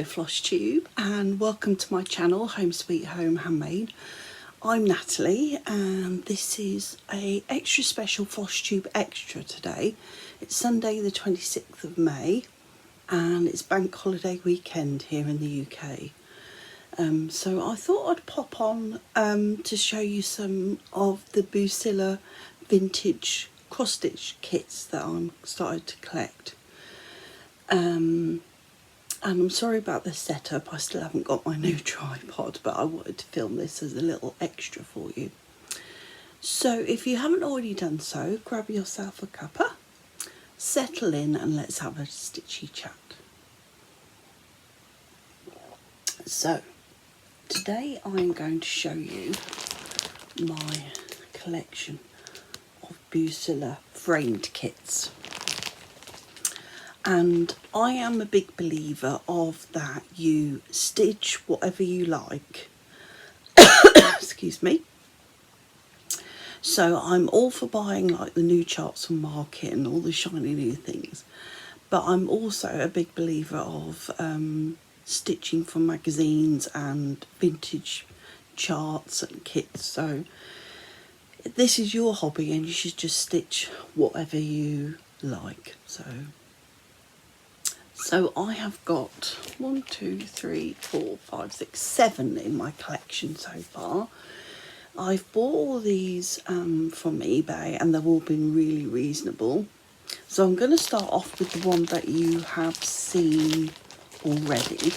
Hello Flosstube and welcome to my channel 𝐦𝐤𝐤𝐿 Handmade. I'm Natalie and this is a extra special Flosstube Extra today. It's Sunday the 26th of May and it's bank holiday weekend here in the UK. So I thought I'd pop on to show you some of the Bucilla vintage cross-stitch kits that I'm started to collect. And I'm sorry about the setup, I still haven't got my new tripod, but I wanted to film this as a little extra for you. So if you haven't already done so, grab yourself a cuppa, settle in and let's have a stitchy chat. So today I'm going to show you my collection of Bucilla framed kits. And I am a big believer of that you stitch whatever you like. Excuse me. So I'm all for buying like the new charts from market and all the shiny new things. But I'm also a big believer of stitching from magazines and vintage charts and kits. So this is your hobby and you should just stitch whatever you like. So I have got 1, 2, 3, 4, 5, 6, 7 in my collection so far. I've bought all these from eBay and they've all been really reasonable. So I'm going to start off with the one that you have seen already.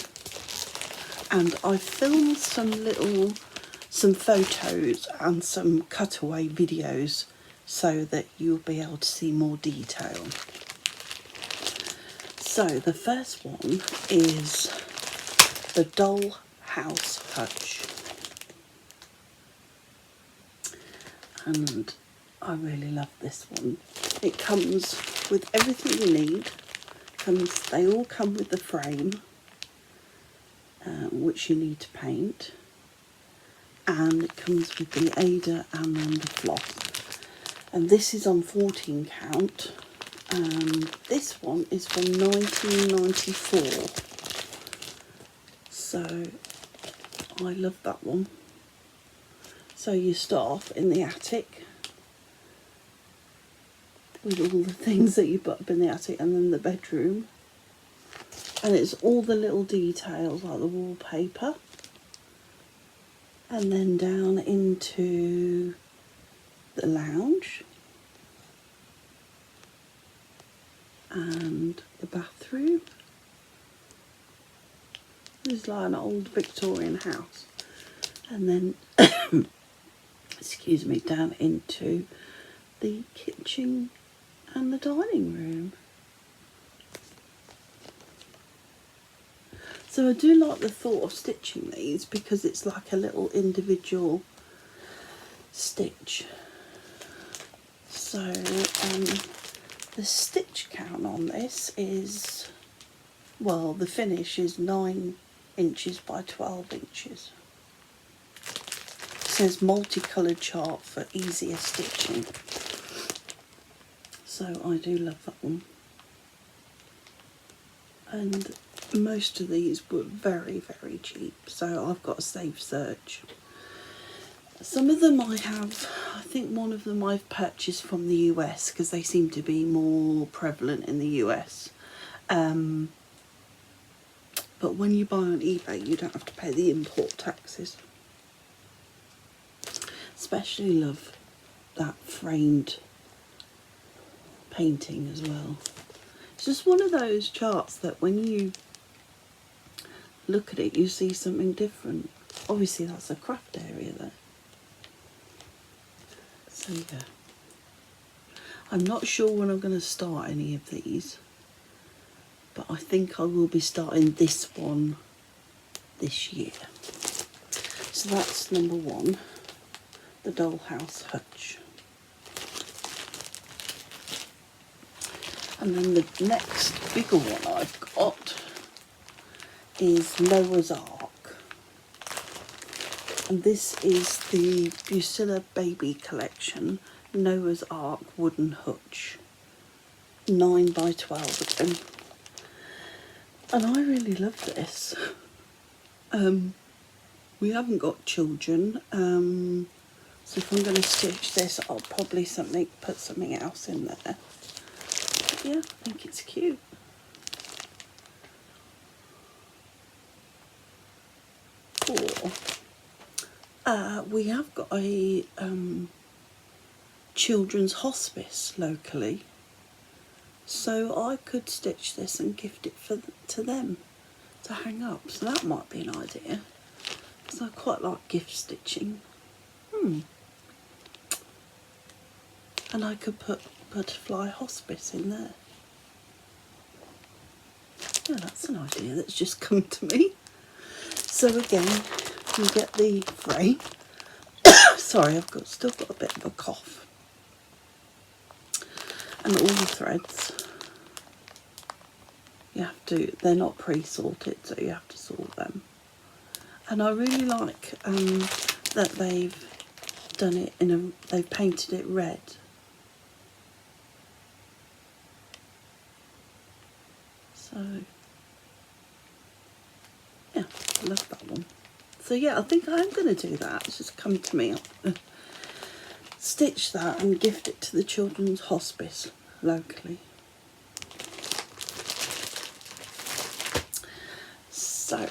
And I filmed some photos and some cutaway videos so that you'll be able to see more detail. So the first one is the Dollhouse Hutch, and I really love this one. It comes with everything you need. They all come with the frame, which you need to paint, and it comes with the Ada and then the floss. And this is on 14 count. This one is from 1994, so I love that one. So you start off in the attic with all the things that you put up in the attic, and then the bedroom, and it's all the little details like the wallpaper, and then down into the lounge and the bathroom. It's like an old Victorian house. And then, excuse me, down into the kitchen and the dining room. So I do like the thought of stitching these because it's like a little individual stitch. So, the stitch count on this is, well, the finish is 9 inches by 12 inches. It says multicoloured chart for easier stitching. So I do love that one. And most of these were very, very cheap. So I've got a safe search. Some of them I have, I think one of them I've purchased from the US because they seem to be more prevalent in the US. But when you buy on eBay, you don't have to pay the import taxes. Especially love that framed painting as well. It's just one of those charts that when you look at it, you see something different. Obviously that's a craft area there. So yeah, I'm not sure when I'm going to start any of these, but I think I will be starting this one this year. So that's number 1, the Dollhouse Hutch. And then the next bigger one I've got is Noah's Ark. And this is the Bucilla Baby Collection, Noah's Ark Wooden Hutch. 9 by 12 of them. And I really love this. We haven't got children, so if I'm going to stitch this, I'll probably put something else in there. But yeah, I think it's cute. We have got a children's hospice locally, so I could stitch this and gift it to them to hang up. So that might be an idea, because I quite like gift stitching. And I could put butterfly hospice in there. Yeah, that's an idea that's just come to me. So again, you get the frame. Sorry, I've still got a bit of a cough. And all the threads, you have to, they're not pre-sorted, so you have to sort them. And I really like that they've done it they've painted it red. So yeah, I love that one. So yeah, I think I'm going to do that. It's just come to me. Stitch that and gift it to the children's hospice locally. So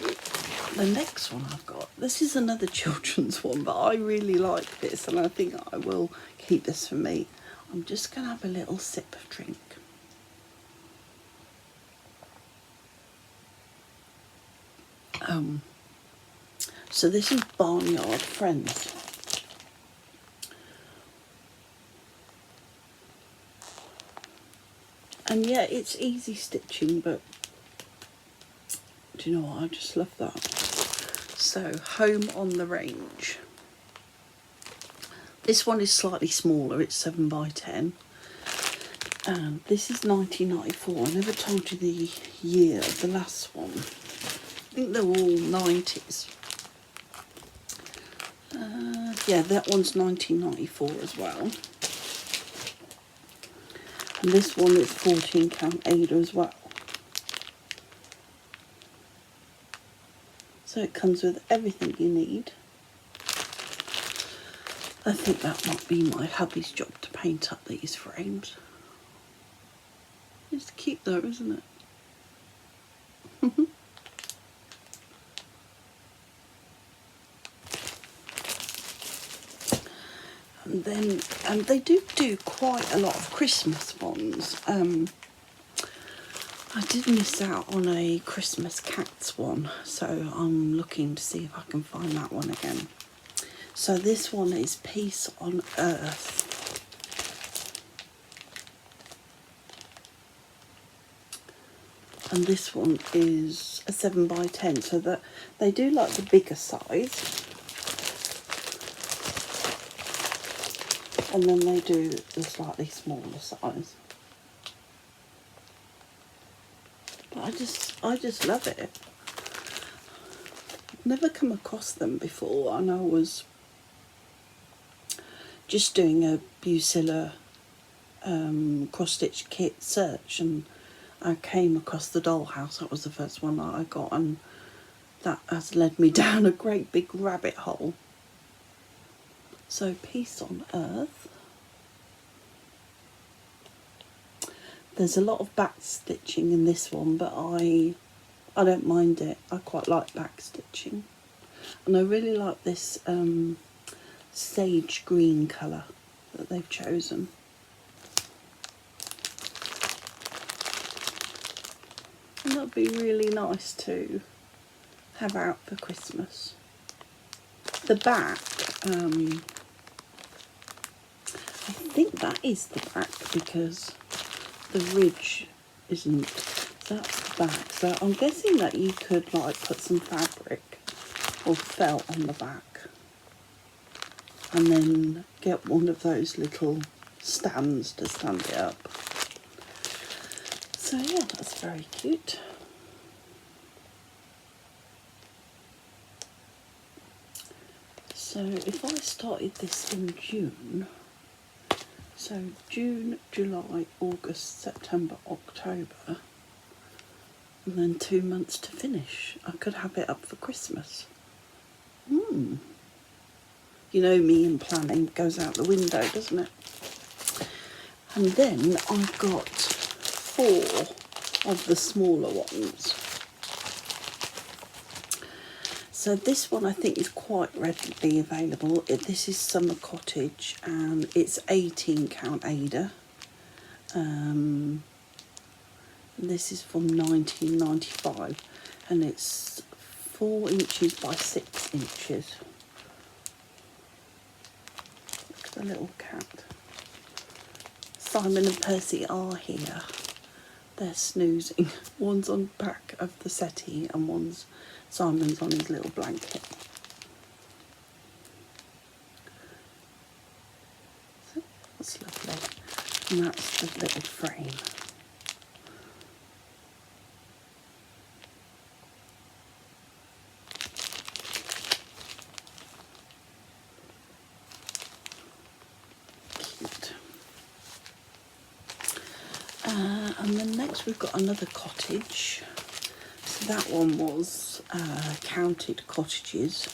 the next one I've got, this is another children's one, but I really like this and I think I will keep this for me. I'm just going to have a little sip of drink. So this is Barnyard Friends. And yeah, it's easy stitching, but do you know what? I just love that. So, Home on the Range. This one is slightly smaller, it's 7 by 10. And this is 1994. I never told you the year of the last one. I think they're all 90s. Yeah, that one's 1994 as well. And this one is 14 count Ada as well. So it comes with everything you need. I think that might be my hubby's job to paint up these frames. It's cute though, isn't it? And they do quite a lot of Christmas ones. I did miss out on a Christmas cats one, so I'm looking to see if I can find that one again. So this one is Peace on Earth. And this one is a 7 by 10, so that they do like the bigger size. And then they do the slightly smaller size. But I just love it. Never come across them before, and I was just doing a Bucilla cross-stitch kit search, and I came across the dollhouse. That was the first one that I got, and that has led me down a great big rabbit hole. So Peace on Earth. There's a lot of back stitching in this one, but I don't mind it. I quite like back stitching. And I really like this sage green colour that they've chosen. And that'd be really nice to have out for Christmas. The back, I think that is the back because the ridge isn't. So that's the back. So I'm guessing that you could like put some fabric or felt on the back and then get one of those little stands to stand it up. So yeah, that's very cute. So if I started this in June, so June, July, August, September, October, and then 2 months to finish. I could have it up for Christmas. You know me, and planning goes out the window, doesn't it? And then I've got 4 of the smaller ones. So this one I think is quite readily available. This is Summer Cottage, and it's 18 count 𝐥𝐤𝐤𝐸. This is from 1995, and it's 4 inches by 6 inches. Look at the little cat. Simon and Percy are here. They're snoozing. One's on the back of the settee and Simon's on his little blanket. So that's lovely. And that's the little frame. And then next we've got another cottage. So that one was counted cottages,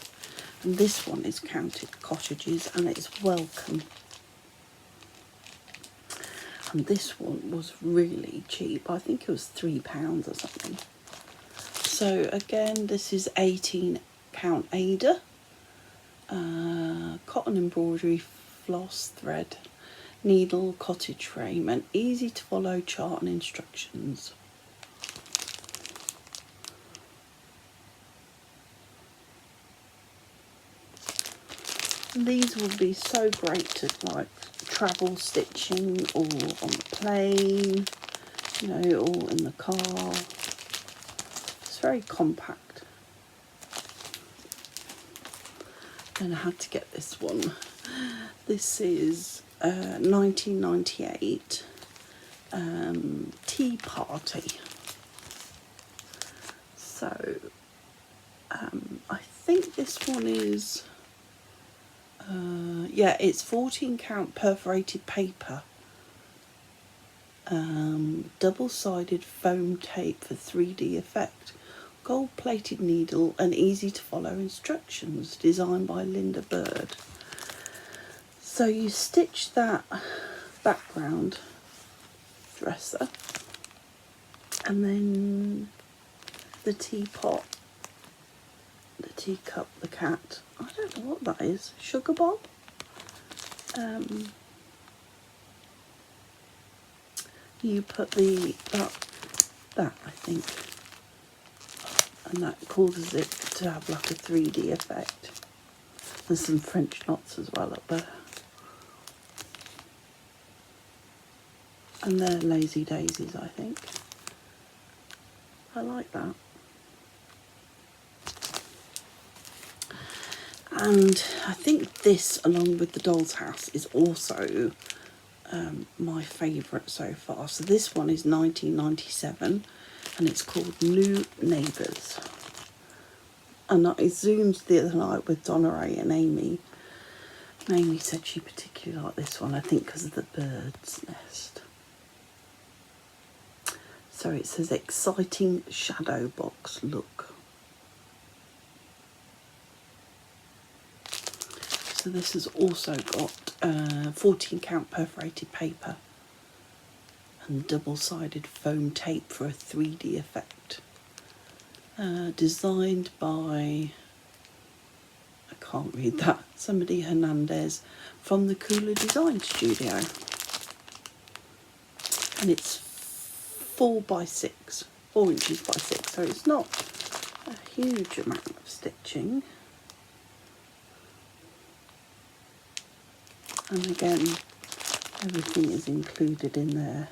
and this one is counted cottages, and it's welcome. And this one was really cheap. I think it was £3 or something. So again, this is 18 count 𝐴𝐸𝐤𝐸, cotton embroidery, floss thread, needle, cottage frame, and easy to follow chart and instructions. And these will be so great to like travel stitching, or on the plane, you know, or in the car. It's very compact. Then I had to get this one. This is 1998 tea party. So I think this one is yeah, it's 14 count perforated paper, double-sided foam tape for 3D effect, gold plated needle, and easy to follow instructions, designed by Linda Bird. So you stitch that background dresser, and then the teapot, the teacup, the cat, I don't know what that is, sugar bob? You put that I think, and that causes it to have like a 3D effect. There's some French knots as well up there. And they're lazy daisies, I think. I like that. And I think this, along with the Doll's House, is also my favourite so far. So this one is 1997, and it's called New Neighbours. And I zoomed the other night with Donna Ray and Amy. And Amy said she particularly liked this one, I think because of the bird's nest. So it says exciting shadow box look. So this has also got 14 count perforated paper and double-sided foam tape for a 3D effect. Designed by, I can't read that, somebody Hernandez from the Cooler Design Studio. And it's 4 by 6, 4 inches by 6, so it's not a huge amount of stitching. And again, everything is included in there.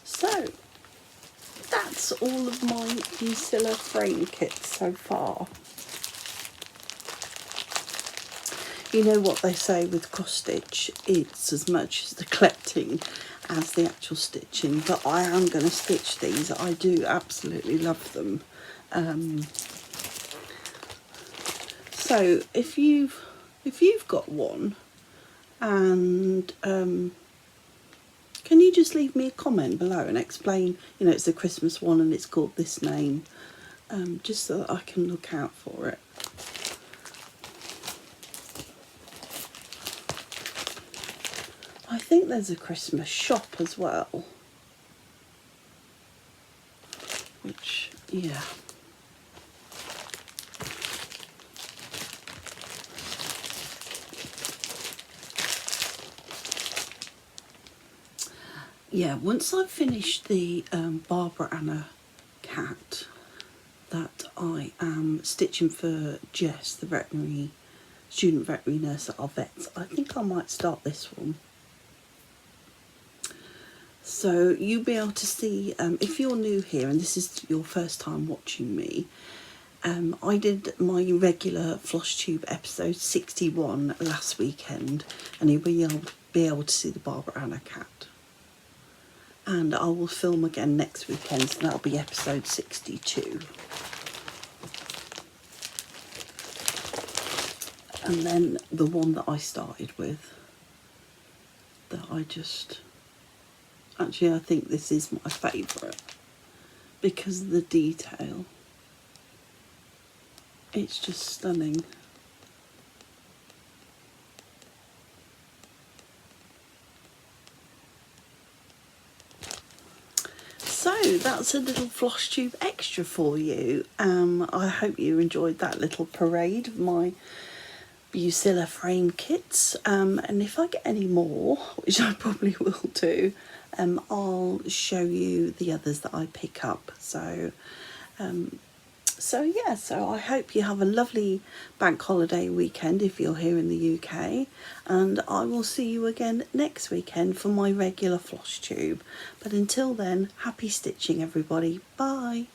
So that's all of my Bucilla frame kits so far. You know what they say with cross stitch, it's as much as the collecting as the actual stitching, but I am going to stitch these. I do absolutely love them. So if you've got one and Can you just leave me a comment below and explain, you know, it's the Christmas one and it's called this name, just so that I can look out for it. I think there's a Christmas shop as well, which, yeah. Yeah, once I've finished the Barbara Anna cat that I am stitching for Jess, the student veterinary nurse at our vets, I think I might start this one. So you'll be able to see, if you're new here and this is your first time watching me, I did my regular Flosstube episode 61 last weekend, and you'll be able to see the Barbara Anna cat. And I will film again next weekend, so that'll be episode 62. And then the one that I started with, that I just... Actually, I think this is my favourite because of the detail. It's just stunning. So that's a little Flosstube Extra for you. I hope you enjoyed that little parade of my Bucilla frame kits. And if I get any more, which I probably will do, I'll show you the others that I pick up. So yeah, so I hope you have a lovely bank holiday weekend if you're here in the UK, and I will see you again next weekend for my regular Flosstube. But until then, happy stitching everybody. Bye.